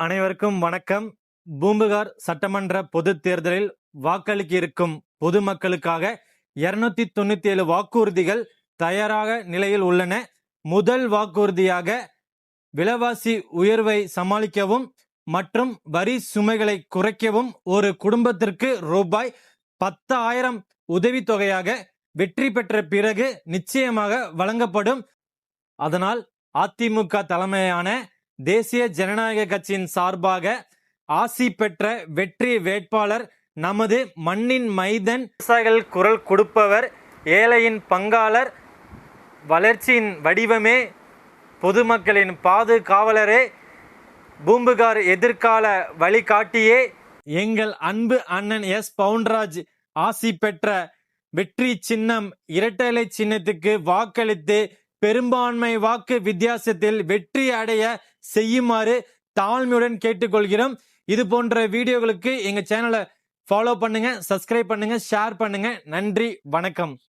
அனைவருக்கும் வணக்கம். பூம்புகார் சட்டமன்ற பொதுத் தேர்தலில் வாக்களிக்க இருக்கும் பொதுமக்களுக்காக 297 வாக்குறுதிகள் தயாராக நிலையில் உள்ளன. முதல் வாக்குறுதியாக விலைவாசி உயர்வை சமாளிக்கவும் மற்றும் வரி சுமைகளை குறைக்கவும் ஒரு குடும்பத்திற்கு ரூபாய் 10,000 உதவித்தொகையாக வெற்றி பெற்ற பிறகு நிச்சயமாக வழங்கப்படும். அதனால் அதிமுக தலைமையான தேசிய ஜனநாயக கட்சியின் சார்பாக ஆசி பெற்ற வெற்றி வேட்பாளர் நமது மண்ணின் மைந்தன், விவசாயிகள் குரல் கொடுப்பவர், ஏழையின் பங்காளர், வளர்ச்சியின் வடிவமே, பொதுமக்களின் பாதுகாவலரே, பூம்புகார் எதிர்கால வழிகாட்டியே, எங்கள் அன்பு அண்ணன் எஸ் பவுன்ராஜ் ஆசி பெற்ற வெற்றி சின்னம் இரட்டை சின்னத்துக்கு வாக்களித்து பெரும்பான்மை வாக்கு வித்தியாசத்தில் வெற்றி அடைய செய்யுமாறு தாழ்மையுடன் கேட்டுக்கொள்கிறோம். இது போன்ற வீடியோகளுக்கு எங்க சேனலை ஃபாலோ பண்ணுங்க, சப்ஸ்கிரைப் பண்ணுங்க, ஷேர் பண்ணுங்க. நன்றி, வணக்கம்.